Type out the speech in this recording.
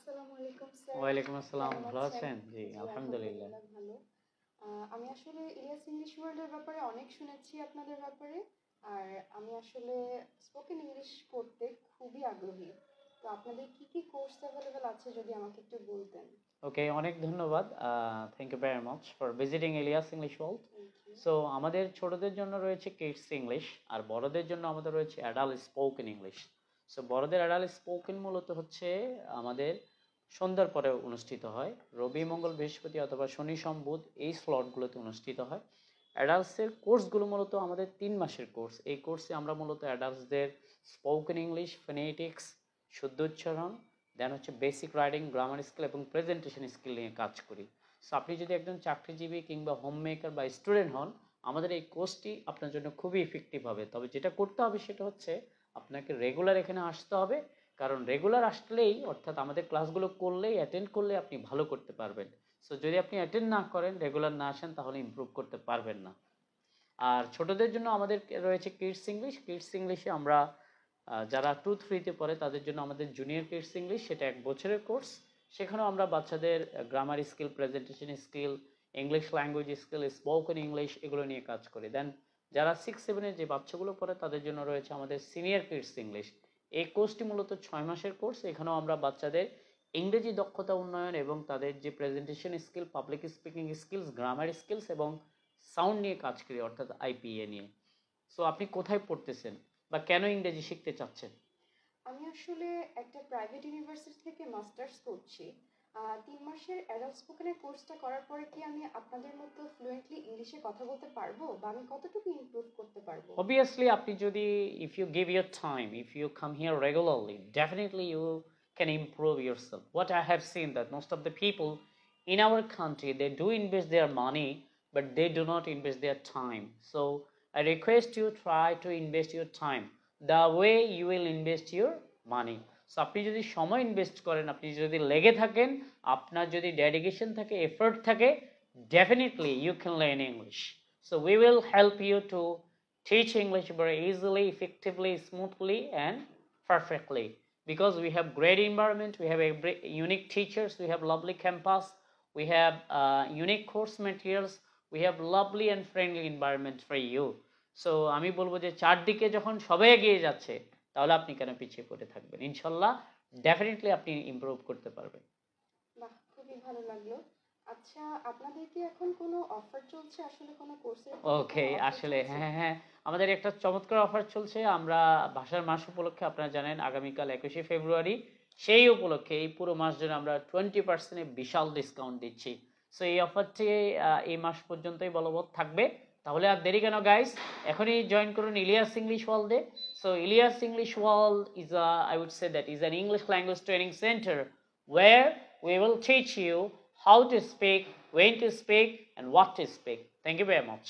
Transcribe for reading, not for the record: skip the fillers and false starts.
আসসালামু আলাইকুম স্যার। ওয়ালাইকুম আসসালাম। কেমন ভালো আছেন? আছেন? জি, জি, আলহামদুলিল্লাহ। আলহামদুলিল্লাহ ভালো। আমি আসলে ইলিয়াস ইংলিশ ওয়ার্ল্ডের ব্যাপারে অনেক শুনেছি আপনাদের ব্যাপারে। আর আমি আসলে স্পোকেন ইংলিশ করতে খুবই আগ্রহী। তো আপনাদের কি কি কোর্স অ্যাভেলেবল আছে যদি আমাকে একটু বলতেন? ওকে, অনেক ধন্যবাদ। Thank you very much for visiting Ilyas English world. Thank you. So আমাদের ছোটদের জন্য রয়েছে কিডস ইংলিশ, আর বড়দের জন্য আমাদের রয়েছে অ্যাডাল্ট স্পোকেন ইংলিশ। সো বড়দের অ্যাডাল্ট স্পোকেন মূলত হচ্ছে আমাদের সন্ধ্যার পরে অনুষ্ঠিত হয়, রবি মঙ্গল বৃহস্পতি অথবা শনি সোম বুধ এই স্লটগুলোতে অনুষ্ঠিত হয়। অ্যাডাল্টসের কোর্সগুলো মূলত আমাদের 3 মাসের কোর্স। এই কোর্সে আমরা মূলত অ্যাডাল্টসদের স্পোকেন ইংলিশ, ফোনেটিক্স, শুদ্ধ উচ্চারণ, দেন হচ্ছে বেসিক রাইটিং, গ্রামার স্কিল এবং প্রেজেন্টেশন স্কিল নিয়ে কাজ করি। সো আপনি যদি একজন চাকরিজীবী কিংবা হোম মেকার বা স্টুডেন্ট হন, আমাদের এই কোর্সটি আপনার জন্য খুবই ইফেক্টিভ হবে। তবে যেটা করতে হবে সেটা হচ্ছে আপনাকে রেগুলার এখানে আসতে হবে, কারণ রেগুলার আসলেই অর্থাৎ আমাদের ক্লাসগুলো করলেই অ্যাটেন্ড করলে আপনি ভালো করতে পারবেন। সো যদি আপনি অ্যাটেন্ড না করেন, রেগুলার না আসেন, তাহলে ইমপ্রুভ করতে পারবেন না। আর ছোটদের জন্য আমাদের রয়েছে কিডস ইংলিশ। কিডস ইংলিশে আমরা যারা 2-3-তে পড়ে তাদের জন্য আমাদের জুনিয়র কিডস ইংলিশ, সেটা 1 বছরের কোর্স। সেখানেও আমরা বাচ্চাদের grammar skill, presentation skill, English language skill, spoken English এগুলো নিয়ে কাজ করি। দেন যারা 6-7-এর যে বাচ্চাগুলো পড়ে তাদের জন্য রয়েছে আমাদের সিনিয়র কিডস ইংলিশ। এই কোর্সটি মূলত 6 মাসের কোর্স। এখানেও আমরা বাচ্চাদের ইংরেজি দক্ষতা উন্নয়ন এবং তাদের যে presentation skill, public speaking skills, grammar skills এবং সাউন্ড নিয়ে কাজ করি, অর্থাৎ আইপিএ নিয়ে। সো আপনি কোথায় পড়তেছেন বা কেন ইংরেজি শিখতে চাচ্ছেন? আমি আসলে একটা প্রাইভেট ইউনিভার্সিটি থেকে মাস্টার্স করছি। 3 মাসের অ্যাডাল্ট স্পোকেনের কোর্সটা করার পরে কি আমি আপনাদের মতো ফ্লুয়েন্টলি ইংলিশে কথা বলতে পারবো বা আমি কতটুকু ইমপ্রুভ করতে পারবো? Obviously আপনি যদি, if you give your time, if you come here regularly, definitely you can improve yourself. What I have seen that most of the people in our country, they do invest their money but they do not invest their time. So I request you, try to invest your time the way you will invest your money. So আপনি যদি সময় invest করেন, আপনি যদি লেগে থাকেন, আপনার যদি ডেডিকেশন থাকে, এফর্ট থাকে, definitely you can learn English. So we will help you to teach English very easily, effectively, smoothly and perfectly, because we have great environment, we have unique teachers, we have lovely campus, we have unique course materials, we have lovely and friendly environment for you. So আমি বলবো যে চারদিকে যখন সবাই এগিয়ে যাচ্ছে, তাহলে আপনি কেন পিছিয়ে পড়ে থাকবেন? ইনশাল্লাহ ডেফিনেটলি আপনি ইমপ্রুভ করতে পারবেন। বাহ, খুবই ভালো লাগলো। আচ্ছা, আপনাদের কি এখন কোনো অফার চলছে? আসলে কোনো কোর্সের উপর কি ওকে, কোনো অফার আসলে চলছে? হ্যাঁ হ্যাঁ, আমাদের একটা চমৎকার অফার চলছে। আমরা ভাষার মাস উপলক্ষে, আপনারা জানেন আগামীকাল 21শে ফেব্রুয়ারি, সেই উপলক্ষে এই পুরো মাস জুড়ে আমরা 20% বিশাল ডিসকাউন্ট দিচ্ছি। সো এই অফারটি এই মাস পর্যন্তই বলবৎ থাকবে। তাহলে আর দেরি কেন গাইস, এখনই জয়েন করুন ইলিয়াস ইংলিশ ওয়ার্ল্ডে। So Ilyas English world is I would say that is an English language training centre where we will teach you how to speak, when to speak and what to speak. Thank you very much.